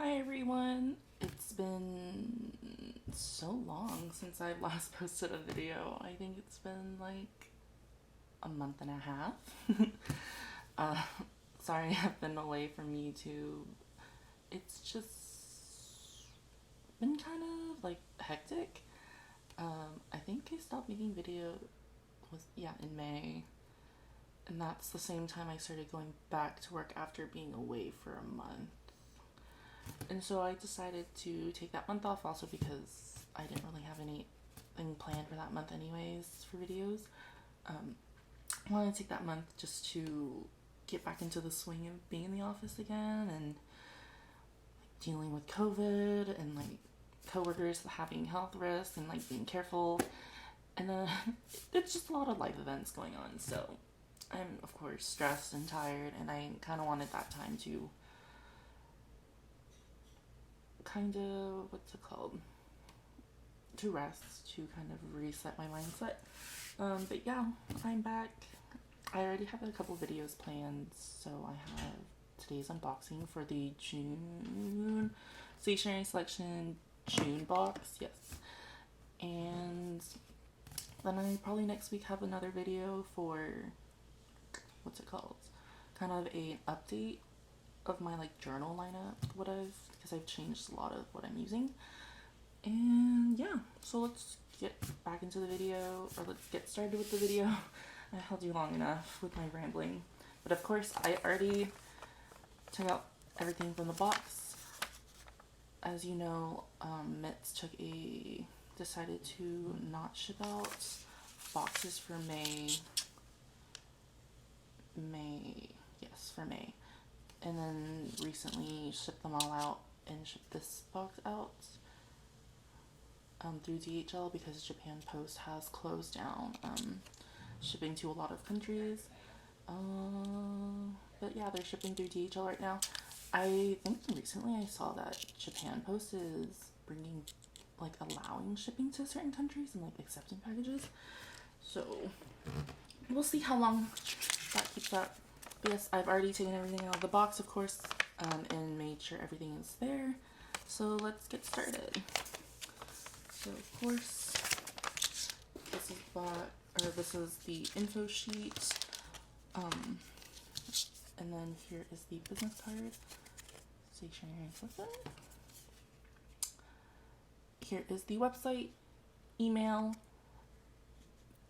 Hi everyone! It's been so long since I've last posted a video. I think it's been like a month and a half. uh, Sorry I've been away from YouTube. It's just been kind of like hectic. I think I stopped making video in May. And that's the same time I started going back to work after being away for a month. And so I decided to take that month off also because I didn't really have anything planned for that month anyways for videos. I wanted to take that month just to get back into the swing of being in the office again and like, dealing with COVID and like coworkers having health risks and like being careful. And it's just a lot of life events going on. So I'm of course stressed and tired, and I kind of wanted that time to to rest, to kind of reset my mindset. But yeah, I'm back. I already have a couple videos planned, so I have today's unboxing for the June Stationery Selection June box, yes. And then I probably next week have another video for, kind of an update of my like journal lineup, because I've changed a lot of what I'm using. And yeah, so let's get back into the video, or let's get started with the video. I held you long enough with my rambling, but of course I already took out everything from the box. As you know, Mitts decided to not ship out boxes for May, for May. And then recently shipped them all out and shipped this box out through DHL because Japan Post has closed down shipping to a lot of countries. But yeah, they're shipping through DHL right now. I think recently I saw that Japan Post is allowing shipping to certain countries and like accepting packages. So we'll see how long that keeps up. But yes, I've already taken everything out of the box, of course, and made sure everything is there. So let's get started. So of course, this is the info sheet. And then here is the business card. Stationery Selection. Here is the website, email,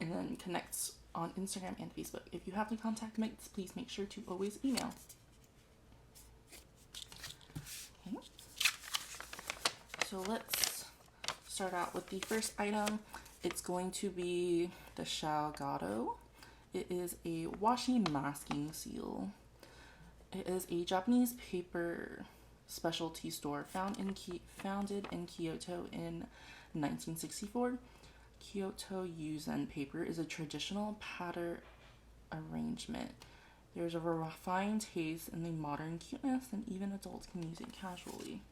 and then connects on Instagram and Facebook. If you have to contact Mitts, please make sure to always email. Okay. So let's start out with the first item. It's going to be the Shagato. It is a Washi masking seal. It is a Japanese paper specialty store founded in Kyoto in 1964. Kyoto Yuzen paper is a traditional pattern arrangement. There's a refined taste and the modern cuteness, and even adults can use it casually.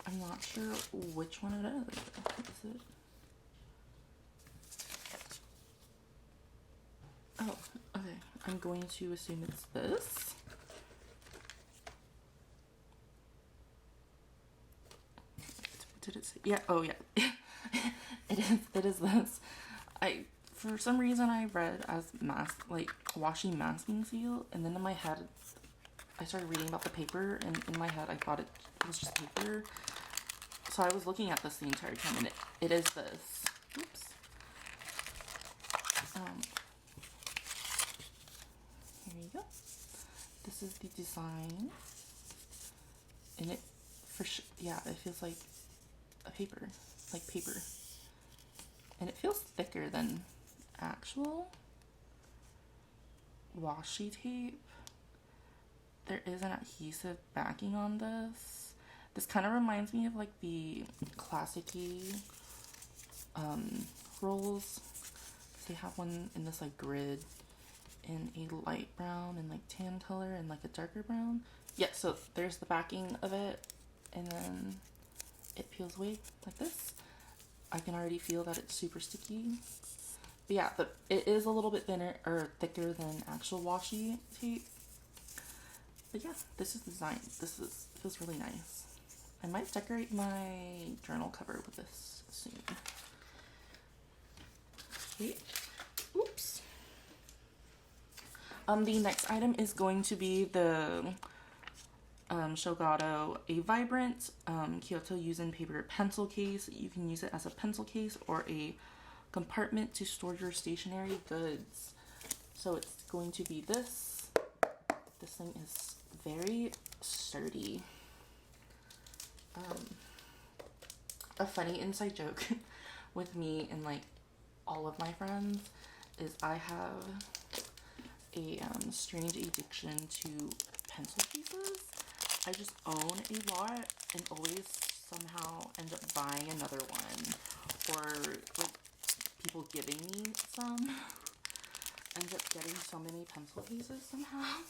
I'm not sure which one it is. Is it? Oh, okay. I'm going to assume it's this. Did it say? Yeah. Oh, yeah. It is this. For some reason I read as Washi masking seal, and then in my head I started reading about the paper, and in my head I thought it was just paper. So I was looking at this the entire time, and it is this. Oops. Here you go. This is the design, and it feels like a paper, and it feels thicker than actual washi tape. There is an adhesive backing on this. This kind of reminds me of like the classic-y rolls. They have one in this like grid in a light brown and like tan color and like a darker brown. Yeah, so there's the backing of it, and then it peels away like this. I can already feel that it's super sticky. But yeah, it is a little bit thinner or thicker than actual washi tape. But yeah, this is the design. Feels really nice. I might decorate my journal cover with this soon. Okay. Oops. The next item is going to be the Shogato A Vibrant Kyoto Yuzen paper pencil case. You can use it as a pencil case or a compartment to store your stationery goods. So it's going to be this. This thing is very sturdy. A funny inside joke with me and like all of my friends is I have a strange addiction to pencil cases. I just own a lot and always somehow end up buying another one, or like people giving me some. End up getting so many pencil cases somehow,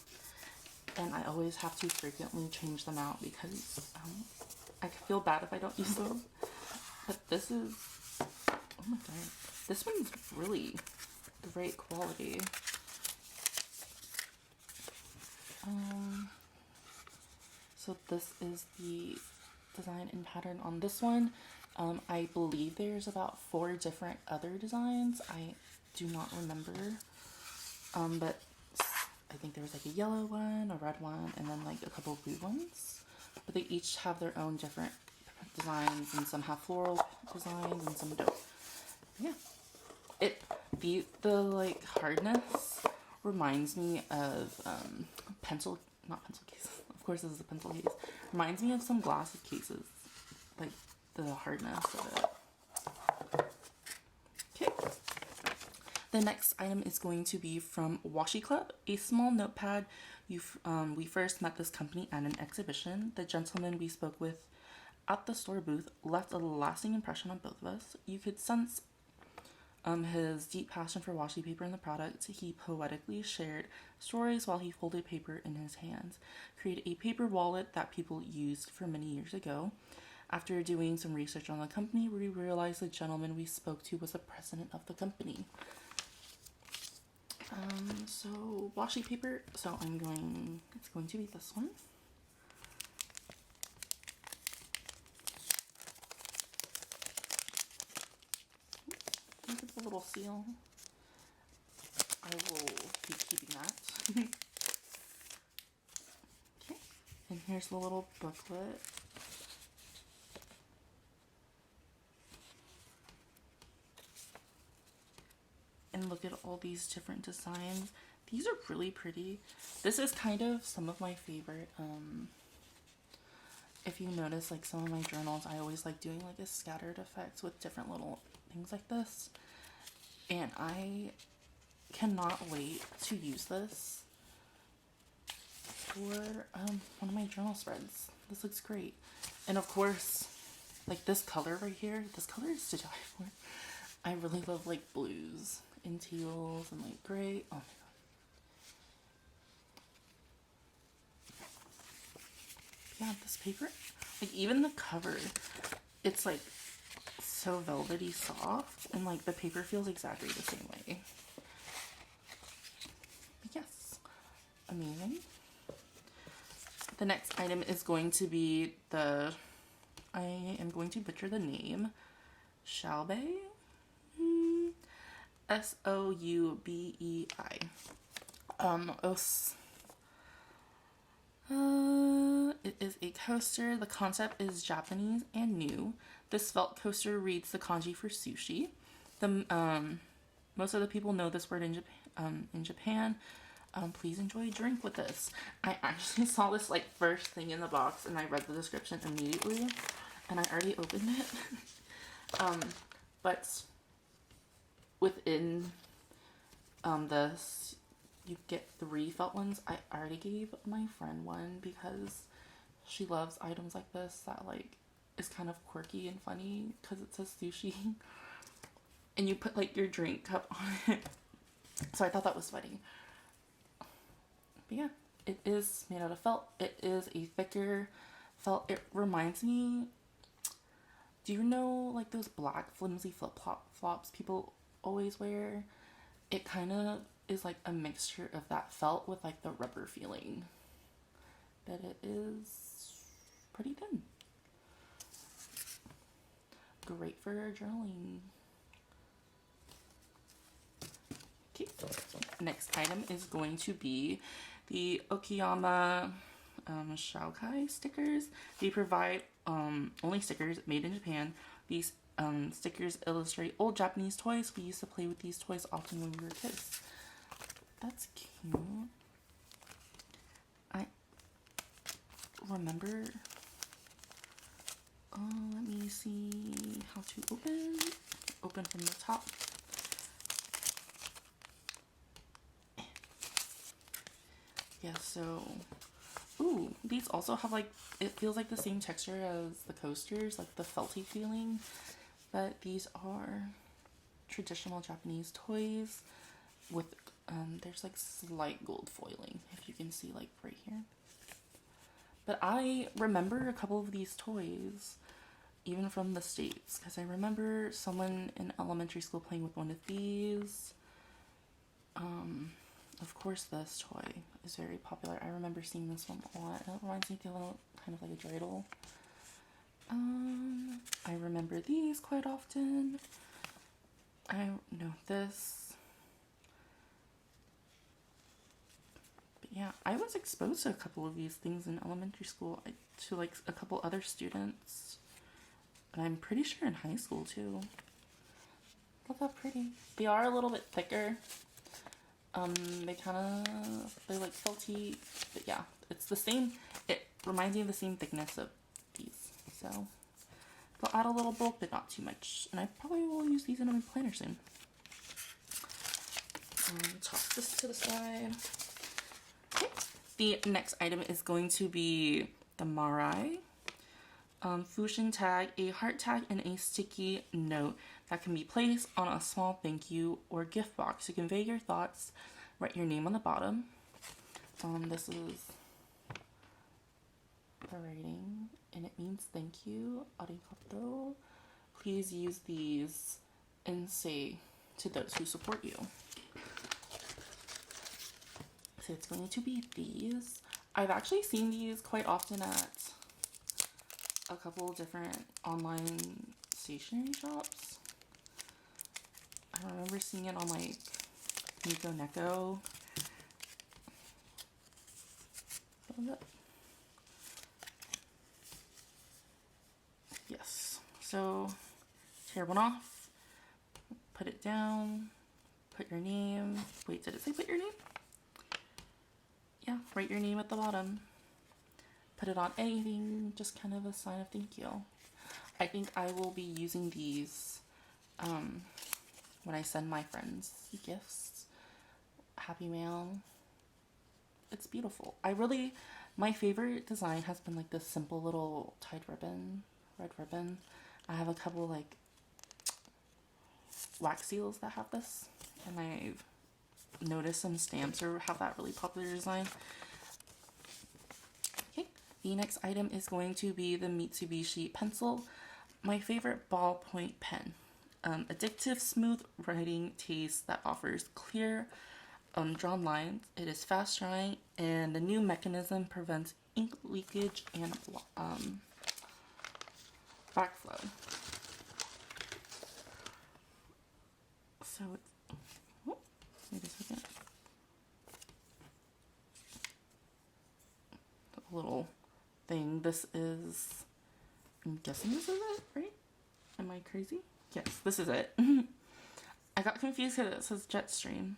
and I always have to frequently change them out because I feel bad if I don't use them. But this is, oh my god, this one's really great quality. So this is the design and pattern on this one. I believe there's about 4 different other designs. I do not remember. But I think there was like a yellow one, a red one, and then like a couple of blue ones. But they each have their own different designs, and some have floral designs and some don't. Yeah. The like hardness reminds me of not pencil cases. Of course this is a pencil case. Reminds me of some glasses cases. Like the hardness of it. Okay. The next item is going to be from Washi Club, a small notepad. We first met this company at an exhibition. The gentleman we spoke with at the store booth left a lasting impression on both of us. You could sense his deep passion for washi paper and the product. He poetically shared stories while he folded paper in his hands, created a paper wallet that people used for many years ago. After doing some research on the company, we realized the gentleman we spoke to was the president of the company. So washi paper, it's going to be this one. Look at the little seal. I will be keeping that. Okay, and here's the little booklet. And look at all these different designs. These are really pretty. This is kind of some of my favorite. If you notice, like some of my journals, I always like doing like a scattered effect with different little things like this. And I cannot wait to use this for one of my journal spreads. This looks great. And of course, like this color right here, this color is to die for. I really love like blues and teals and like gray. Oh my god. Yeah, this paper, like even the cover, it's like so velvety soft, and like the paper feels exactly the same way. But yes, amazing. The next item is going to be I am going to butcher the name, Soubei. Soubei. It is a coaster. The concept is Japanese and new. This felt coaster reads the kanji for sushi. Most of the people know this word in Japan. Please enjoy a drink with this. I actually saw this like first thing in the box, and I read the description immediately, and I already opened it. But within this, you get 3 felt ones. I already gave my friend one because she loves items like this that like is kind of quirky and funny because it says sushi and you put like your drink cup on it. So I thought that was funny. But yeah, it is made out of felt. It is a thicker felt. It reminds me Do you know like those black flimsy flip-flops people always wear? It kind of is like a mixture of that felt with like the rubber feeling. But it is pretty thin. Great for journaling. Okay, next item is going to be the Okayama Shoukai stickers. They provide only stickers made in Japan. These stickers illustrate old Japanese toys. We used to play with these toys often when we were kids. That's cute. I remember. Let me see how to open. Open from the top. Yeah, so, ooh, these also have like, it feels like the same texture as the coasters, like the felty feeling, but these are traditional Japanese toys with, there's like slight gold foiling, if you can see like right here. But I remember a couple of these toys, even from the States, because I remember someone in elementary school playing with one of these. Of course, this toy is very popular. I remember seeing this one a lot. It reminds me of a little, kind of like a dreidel. I remember these quite often. I know this. But yeah, I was exposed to a couple of these things in elementary school, to like a couple other students. And I'm pretty sure in high school too. Look how pretty. They are a little bit thicker. They're like felty, but yeah, it's the same. It reminds me of the same thickness of these. So they'll add a little bulk, but not too much. And I probably will use these in my planner soon. Toss this to the side. Okay. The next item is going to be the Marai Fushin tag, a heart tag, and a sticky note that can be placed on a small thank you or gift box to convey your thoughts. Write your name on the bottom. This is the writing, and it means thank you, arigato. Please use these and say to those who support you. So it's going to be these. I've actually seen these quite often at a couple different online stationery shops. I remember seeing it on like Nico Neko. Yes. So tear one off, put it down, put your name. Wait, did it say put your name? Yeah, write your name at the bottom. Put it on anything, just kind of a sign of thank you. I think I will be using these when I send my friends gifts. Happy mail. It's beautiful. My favorite design has been like this simple little tied ribbon, red ribbon. I have a couple like wax seals that have this, and I've noticed some stamps or have that really popular design. Okay, the next item is going to be the Mitsubishi pencil, my favorite ballpoint pen. Addictive, smooth writing taste that offers clear, drawn lines. It is fast drying, and the new mechanism prevents ink leakage and backflow. So it's, oh, wait a second. A little thing. This is, I'm guessing this is it, right? Am I crazy? Yes, this is it. I got confused because it says Jetstream.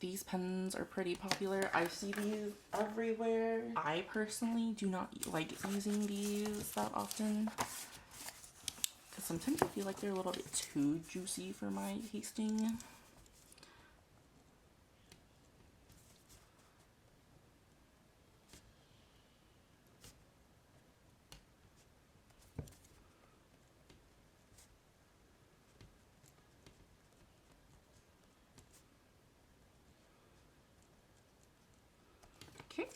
These pens are pretty popular. I see these everywhere. I personally do not like using these that often, because sometimes I feel like they're a little bit too juicy for my tasting. Okay.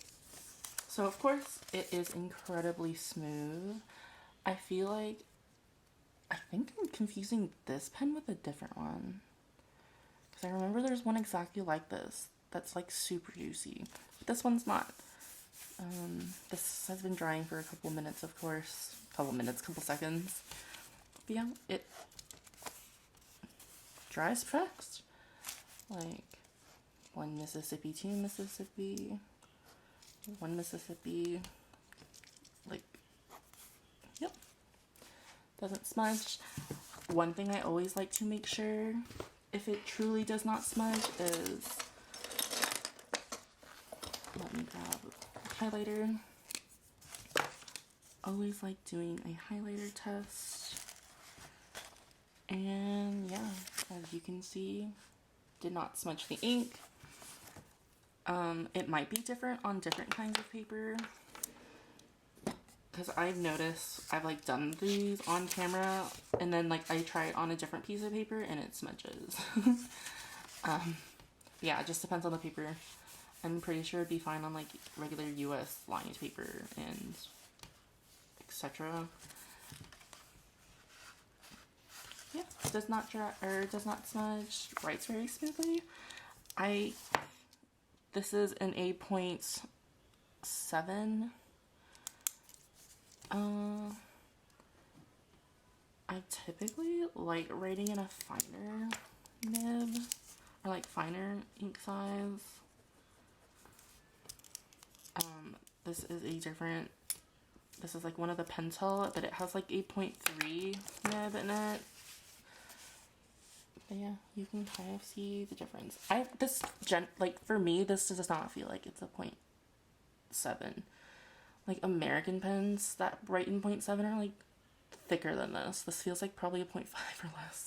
So of course it is incredibly smooth. I feel like, I think I'm confusing this pen with a different one. Because I remember there's one exactly like this that's like super juicy. But this one's not. This has been drying for a couple minutes, of course. Couple seconds. But yeah, it dries fast. Like, 1 Mississippi, 2 Mississippi, 1 Mississippi. Like, yep. Doesn't smudge. One thing I always like to make sure if it truly does not smudge is, let me grab a highlighter. Always like doing a highlighter test. And yeah, as you can see, did not smudge the ink. It might be different on different kinds of paper, because I've noticed I've like done these on camera and then like I try it on a different piece of paper and it smudges. Yeah, it just depends on the paper. I'm pretty sure it'd be fine on like regular US lined paper and etc. Yeah, does not dry or does not smudge, writes very smoothly. This is an 8.7. I typically like writing in a finer nib or like finer ink size. This is like one of the Pentel, but it has like 8.3 nib in it. But yeah, you can kind of see the difference. Like for me, this does not feel like it's a 0.7. Like American pens that write in 0.7 are like thicker than this. This feels like probably a 0.5 or less.